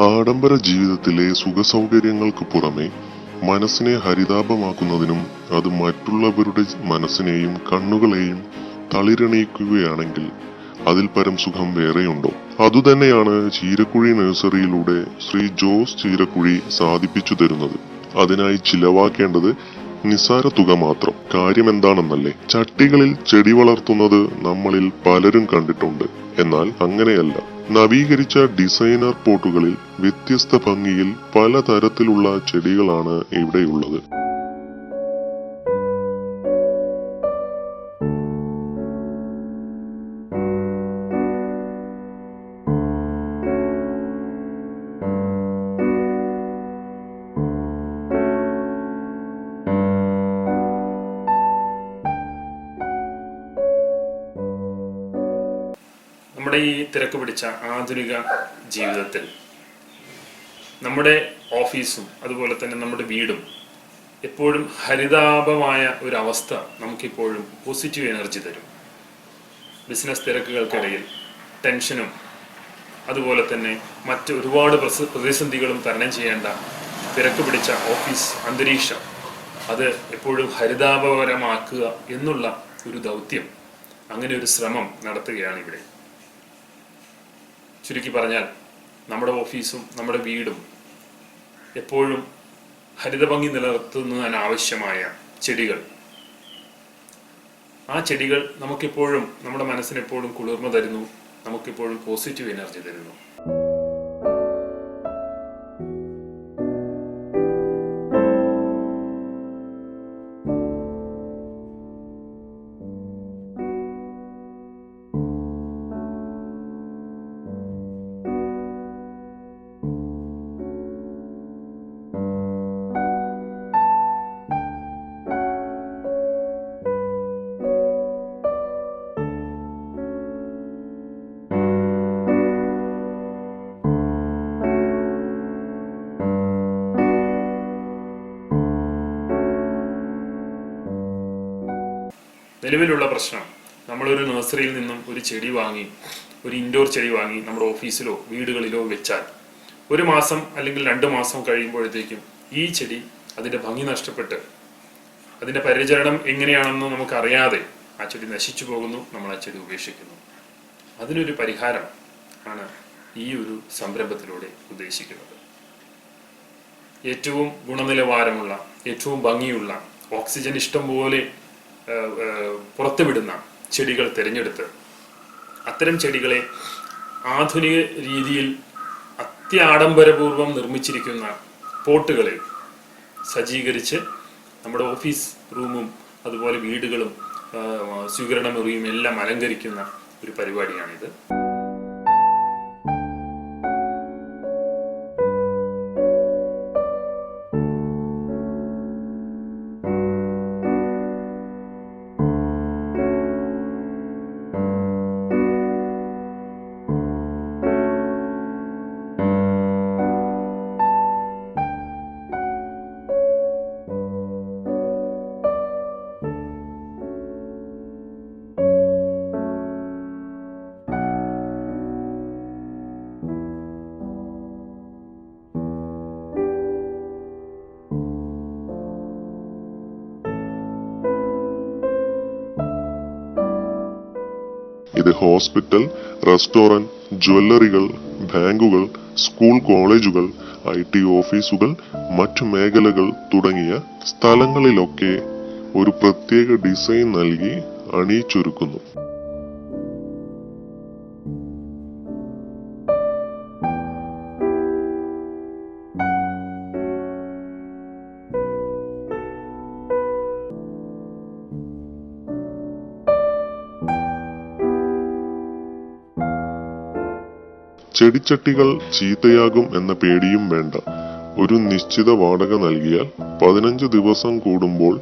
ആഡംബര ജീവിതത്തിലെ സുഖസൗകര്യങ്ങൾക്ക് പുറമെ മനസ്സിനെ ഹരിതാഭമാക്കുന്നതിനും അത് മറ്റുള്ളവരുടെ മനസ്സിനെയും കണ്ണുകളെയും തളിരണിയിക്കുകയാണെങ്കിൽ അതിൽ പരം സുഖം വേറെയുണ്ടോ? അതുതന്നെയാണ് ചീരക്കുഴി നഴ്സറിയിലൂടെ ശ്രീ ജോസ് ചീരക്കുഴി സാധിപ്പിച്ചു തരുന്നത്. അതിനായി ചിലവാക്കേണ്ടത് നിസ്സാര തുക മാത്രം. കാര്യമെന്താണെന്നല്ലേ? ചട്ടികളിൽ ചെടി വളർത്തുന്നത് നമ്മളിൽ പലരും കണ്ടിട്ടുണ്ട്. എന്നാൽ അങ്ങനെയല്ല. നവീകരിച്ച ഡിസൈനർ പോട്ടുകളിൽ വ്യത്യസ്ത ഭംഗിയിൽ പലതരത്തിലുള്ള ചെടികളാണ് ഇവിടെയുള്ളത്. നമ്മുടെ ഈ തിരക്ക് പിടിച്ച ആധുനിക ജീവിതത്തിൽ നമ്മുടെ ഓഫീസും അതുപോലെ തന്നെ നമ്മുടെ വീടും എപ്പോഴും ഹരിതാഭമായ ഒരു അവസ്ഥ നമുക്കിപ്പോഴും പോസിറ്റീവ് എനർജി തരും. ബിസിനസ് തിരക്കുകൾക്കിടയിൽ ടെൻഷനും അതുപോലെ തന്നെ മറ്റ് ഒരുപാട് പ്രതിസന്ധികളും തരണം ചെയ്യേണ്ട തിരക്ക് പിടിച്ച ഓഫീസ് അന്തരീക്ഷം അത് എപ്പോഴും ഹരിതാഭകരമാക്കുക എന്നുള്ള ഒരു ദൗത്യം, അങ്ങനെ ഒരു ശ്രമം നടത്തുകയാണ് ഇവിടെ. ചുരുക്കി പറഞ്ഞാൽ നമ്മുടെ ഓഫീസും നമ്മുടെ വീടും എപ്പോഴും ഹരിതഭംഗി നിലനിർത്തുന്നതിനാവശ്യമായ ചെടികൾ, ആ ചെടികൾ നമുക്കെപ്പോഴും നമ്മുടെ മനസ്സിനെപ്പോഴും കുളിർമ തരുന്നു, നമുക്കെപ്പോഴും പോസിറ്റീവ് എനർജി തരുന്നു. നിലവിലുള്ള പ്രശ്നം, നമ്മളൊരു നഴ്സറിയിൽ നിന്നും ഒരു ചെടി വാങ്ങി, ഒരു ഇൻഡോർ ചെടി വാങ്ങി നമ്മുടെ ഓഫീസിലോ വീടുകളിലോ വെച്ചാൽ 1 മാസം അല്ലെങ്കിൽ 2 മാസം കഴിയുമ്പോഴത്തേക്കും ഈ ചെടി അതിൻ്റെ ഭംഗി നഷ്ടപ്പെട്ട് അതിൻ്റെ പരിചരണം എങ്ങനെയാണെന്ന് നമുക്കറിയാതെ ആ ചെടി നശിച്ചു പോകുന്നു, നമ്മൾ ആ ചെടി ഉപേക്ഷിക്കുന്നു. അതിനൊരു പരിഹാരം ആണ് ഈ ഒരു സംരംഭത്തിലൂടെ ഉദ്ദേശിക്കുന്നത്. ഏറ്റവും ഗുണനിലവാരമുള്ള, ഏറ്റവും ഭംഗിയുള്ള, ഓക്സിജൻ ഇഷ്ടം പോലെ പുറത്തുവിടുന്ന ചെടികൾ തിരഞ്ഞെടുത്ത് അത്തരം ചെടികളെ ആധുനിക രീതിയിൽ അത്യാഡംബരപൂർവം നിർമ്മിച്ചിരിക്കുന്ന പോട്ടുകളിൽ സജ്ജീകരിച്ച് നമ്മുടെ ഓഫീസ് റൂമും അതുപോലെ വീടുകളും സ്വീകരണ മുറിയും എല്ലാം അലങ്കരിക്കുന്ന ഒരു പരിപാടിയാണിത്. ഇത് ഹോസ്പിറ്റൽ, റെസ്റ്റോറന്റ്, ജ്വല്ലറികൾ, ബാങ്കുകൾ, സ്കൂൾ കോളേജുകൾ, IT ഓഫീസുകൾ, മറ്റു മേഖലകൾ തുടങ്ങിയ സ്ഥലങ്ങളിലൊക്കെ ഒരു പ്രത്യേക ഡിസൈൻ നൽകി അണിയിച്ചൊരുക്കുന്നു. ചെടിച്ചട്ടികൾ ചീത്തയാകും എന്ന പേടിയും വേണ്ട. ഒരു നിശ്ചിത വാടക നൽകിയാൽ 15 ദിവസം കൂടുമ്പോൾ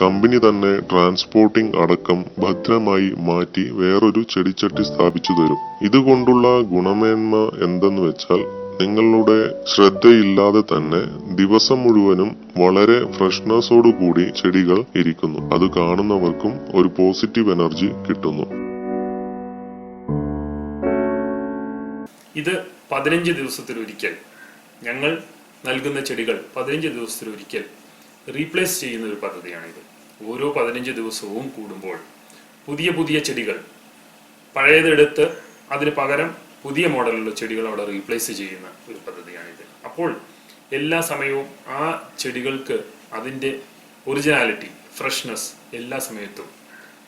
കമ്പനി തന്നെ ട്രാൻസ്പോർട്ടിംഗ് അടക്കം ഭദ്രമായി മാറ്റി വേറൊരു ചെടിച്ചട്ടി സ്ഥാപിച്ചു തരും. ഇതുകൊണ്ടുള്ള ഗുണമേന്മ എന്തെന്ന് വെച്ചാൽ നിങ്ങളുടെ ശ്രദ്ധയില്ലാതെ തന്നെ ദിവസം മുഴുവനും വളരെ ഫ്രഷ്നെസ്സോടുകൂടി ചെടികൾ ഇരിക്കുന്നു. അത് കാണുന്നവർക്കും ഒരു പോസിറ്റീവ് എനർജി കിട്ടുന്നു. ഇത് 15 ദിവസത്തിലൊരിക്കൽ ഞങ്ങൾ നൽകുന്ന ചെടികൾ 15 ദിവസത്തിലൊരിക്കൽ റീപ്ലേസ് ചെയ്യുന്ന ഒരു പദ്ധതിയാണിത്. ഓരോ 15 ദിവസവും കൂടുമ്പോൾ പുതിയ പുതിയ ചെടികൾ, പഴയതെടുത്ത് അതിന് പകരം പുതിയ മോഡലുള്ള ചെടികൾ അവിടെ റീപ്ലേസ് ചെയ്യുന്ന ഒരു പദ്ധതിയാണിത്. അപ്പോൾ എല്ലാ സമയവും ആ ചെടികൾക്ക് അതിൻ്റെ ഒറിജിനാലിറ്റി, ഫ്രഷ്നെസ് എല്ലാ സമയത്തും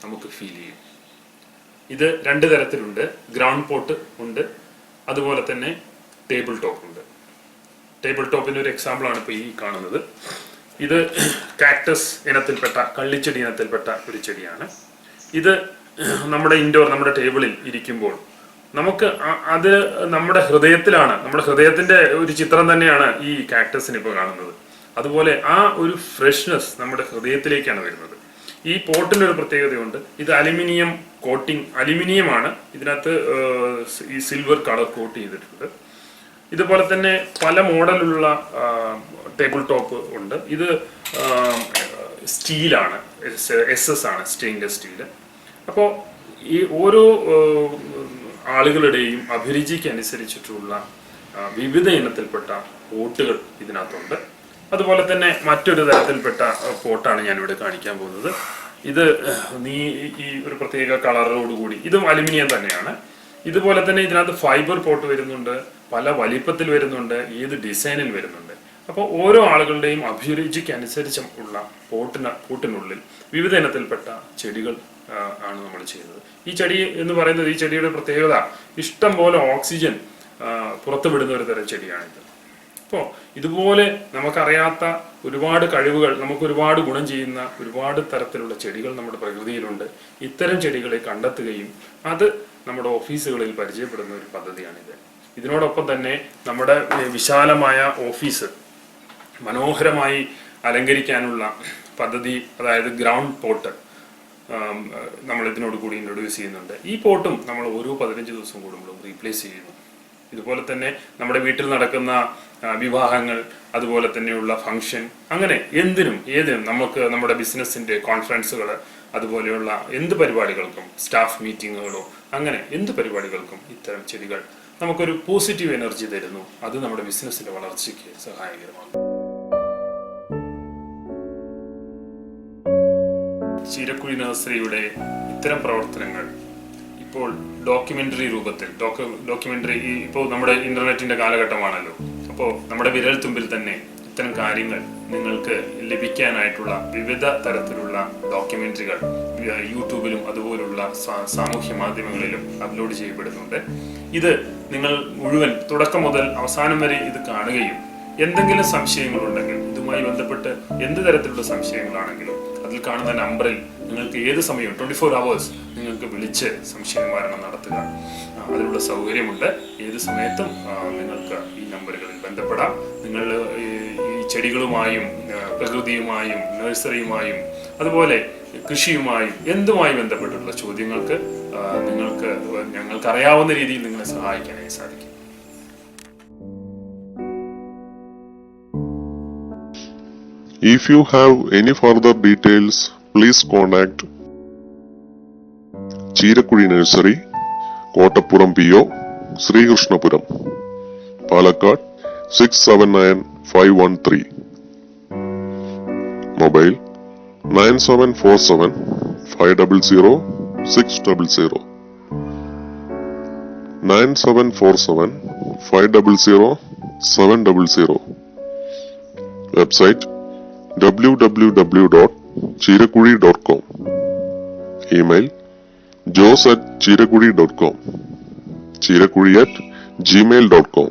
നമുക്ക് ഫീൽ ചെയ്യും. ഇത് 2 തരത്തിലുണ്ട്. ഗ്രൗണ്ട് പോട്ട് ഉണ്ട്, അതുപോലെ തന്നെ ടേബിൾ ടോപ്പ് ഉണ്ട്. ടേബിൾ ടോപ്പിൻ്റെ ഒരു എക്സാമ്പിളാണ് ഇപ്പോൾ ഈ കാണുന്നത്. ഇത് കാക്ടസ് ഇനത്തിൽപ്പെട്ട, കള്ളിച്ചെടി ഇനത്തിൽപ്പെട്ട ഒരു ചെടിയാണ്. ഇത് നമ്മുടെ ടേബിളിൽ ഇരിക്കുമ്പോൾ നമുക്ക് അത് നമ്മുടെ ഹൃദയത്തിലാണ്, നമ്മുടെ ഹൃദയത്തിന്റെ ഒരു ചിത്രം തന്നെയാണ് ഈ കാക്ടസിന് ഇപ്പോൾ കാണുന്നത്. അതുപോലെ ആ ഒരു ഫ്രഷ്നെസ് നമ്മുടെ ഹൃദയത്തിലേക്കാണ് വരുന്നത്. ഈ പോട്ടിന് ഒരു പ്രത്യേകതയുണ്ട്. ഇത് അലുമിനിയം കോട്ടിംഗ്, അലുമിനിയമാണ്. ഇതിനകത്ത് ഈ സിൽവർ കളർ കോട്ട് ചെയ്തിട്ടുണ്ട്. ഇതുപോലെ തന്നെ പല മോഡലുള്ള ടേബിൾ ടോപ്പ് ഉണ്ട്. ഇത് സ്റ്റീലാണ്, SS ആണ്, സ്റ്റെയിൻലെസ് സ്റ്റീല്. അപ്പോൾ ഈ ഓരോ ആളുകളുടെയും അഭിരുചിക്ക് അനുസരിച്ചിട്ടുള്ള വിവിധ ഇനത്തിൽപ്പെട്ട പോട്ടുകൾ ഇതിനകത്തുണ്ട്. അതുപോലെ തന്നെ മറ്റൊരു തരത്തിൽപ്പെട്ട പോട്ടാണ് ഞാനിവിടെ കാണിക്കാൻ പോകുന്നത്. ഇത് ഈ ഒരു പ്രത്യേക കളറോടുകൂടി, ഇതും അലുമിനിയം തന്നെയാണ്. ഇതുപോലെ തന്നെ ഇതിനകത്ത് ഫൈബർ പോട്ട് വരുന്നുണ്ട്, പല വലിപ്പത്തിൽ വരുന്നുണ്ട്, ഏത് ഡിസൈനിൽ വരുന്നുണ്ട്. അപ്പോൾ ഓരോ ആളുകളുടെയും അഭിരുചിക്ക് അനുസരിച്ചുള്ള പോട്ടിനുള്ളിൽ വിവിധ ഇനത്തിൽപ്പെട്ട ചെടികൾ ആണ് നമ്മൾ ചെയ്യുന്നത്. ഈ ചെടി എന്ന് പറയുന്നത്, ഈ ചെടിയുടെ പ്രത്യേകത ഇഷ്ടം പോലെ ഓക്സിജൻ പുറത്തുവിടുന്ന ഒരു തരം ചെടിയാണിത്. അപ്പോൾ ഇതുപോലെ നമുക്കറിയാത്ത ഒരുപാട് കഴിവുകൾ, നമുക്ക് ഒരുപാട് ഗുണം ചെയ്യുന്ന ഒരുപാട് തരത്തിലുള്ള ചെടികൾ നമ്മുടെ പ്രകൃതിയിലുണ്ട്. ഇത്തരം ചെടികളെ കണ്ടെത്തുകയും അത് നമ്മുടെ ഓഫീസുകളിൽ പരിചയപ്പെടുന്ന ഒരു പദ്ധതിയാണിത്. ഇതിനോടൊപ്പം തന്നെ നമ്മുടെ വിശാലമായ ഓഫീസ് മനോഹരമായി അലങ്കരിക്കാനുള്ള പദ്ധതി, അതായത് ഗ്രൗണ്ട് പോട്ട്, നമ്മൾ ഇതിനോട് കൂടി ഇൻട്രൊഡ്യൂസ് ചെയ്യുന്നുണ്ട്. ഈ പോട്ടും നമ്മൾ ഓരോ 15 ദിവസം കൂടുമ്പോഴും റീപ്ലേസ് ചെയ്യുന്നു. ഇതുപോലെ തന്നെ നമ്മുടെ വീട്ടിൽ നടക്കുന്ന വിവാഹങ്ങൾ, അതുപോലെ തന്നെയുള്ള ഫംഗ്ഷൻ, അങ്ങനെ ഏതിനും നമുക്ക് നമ്മുടെ ബിസിനസിന്റെ കോൺഫറൻസുകൾ, അതുപോലെയുള്ള എന്ത് പരിപാടികൾക്കും, സ്റ്റാഫ് മീറ്റിങ്ങുകളോ അങ്ങനെ എന്ത് പരിപാടികൾക്കും ഇത്തരം ചെടികൾ നമുക്കൊരു പോസിറ്റീവ് എനർജി തരുന്നു. അത് നമ്മുടെ ബിസിനസിന്റെ വളർച്ചയ്ക്ക് സഹായകരമാണ്. ചീരക്കുഴി നഴ്സറിയുടെ ഇത്തരം പ്രവർത്തനങ്ങൾ ഇപ്പോൾ ഡോക്യുമെന്ററി രൂപത്തിൽ, ഇപ്പോൾ നമ്മുടെ ഇന്റർനെറ്റിന്റെ കാലഘട്ടമാണല്ലോ. അപ്പോൾ നമ്മുടെ വിരൽത്തുമ്പിൽ തന്നെ ഇത്തരം കാര്യങ്ങൾ നിങ്ങൾക്ക് ലഭിക്കാനായിട്ടുള്ള വിവിധ തരത്തിലുള്ള ഡോക്യുമെന്ററികൾ യൂട്യൂബിലും അതുപോലുള്ള സാമൂഹ്യ മാധ്യമങ്ങളിലും അപ്ലോഡ് ചെയ്യപ്പെടുന്നുണ്ട്. ഇത് നിങ്ങൾ മുഴുവൻ തുടക്കം മുതൽ അവസാനം വരെ ഇത് കാണുകയും എന്തെങ്കിലും സംശയങ്ങളുണ്ടെങ്കിൽ, ഇതുമായി ബന്ധപ്പെട്ട് എന്ത് തരത്തിലുള്ള സംശയങ്ങളാണെങ്കിലും അതിൽ കാണുന്ന നമ്പറിൽ നിങ്ങൾക്ക് ഏത് സമയവും 24 hours നിങ്ങൾക്ക് വിളിച്ച് സംശയ നിവാരണം നടത്തുക. അതിനുള്ള സൗകര്യമുണ്ട്. ഏത് സമയത്തും നിങ്ങൾക്ക് ഈ നമ്പറുകളിൽ ബന്ധപ്പെടാം. നിങ്ങൾ ഈ ചെടികളുമായും പ്രകൃതിയുമായും നഴ്സറിയുമായും അതുപോലെ കൃഷിയുമായും എന്തുമായി ബന്ധപ്പെട്ടുള്ള ചോദ്യങ്ങൾക്ക് ഞങ്ങൾക്ക് അറിയാവുന്ന രീതിയിൽ നിങ്ങളെ സഹായിക്കാനായി സാധിക്കും. If you have any further details, please contact Cheerakuzhi nursery, Kottappuram PO, Sreekrishnapuram, Palakkad 679513. Mobile 9747500600, 9747500700. Website www.cheerakudi.com. Email jos@cheerakudi.com, cheerakudi@gmail.com.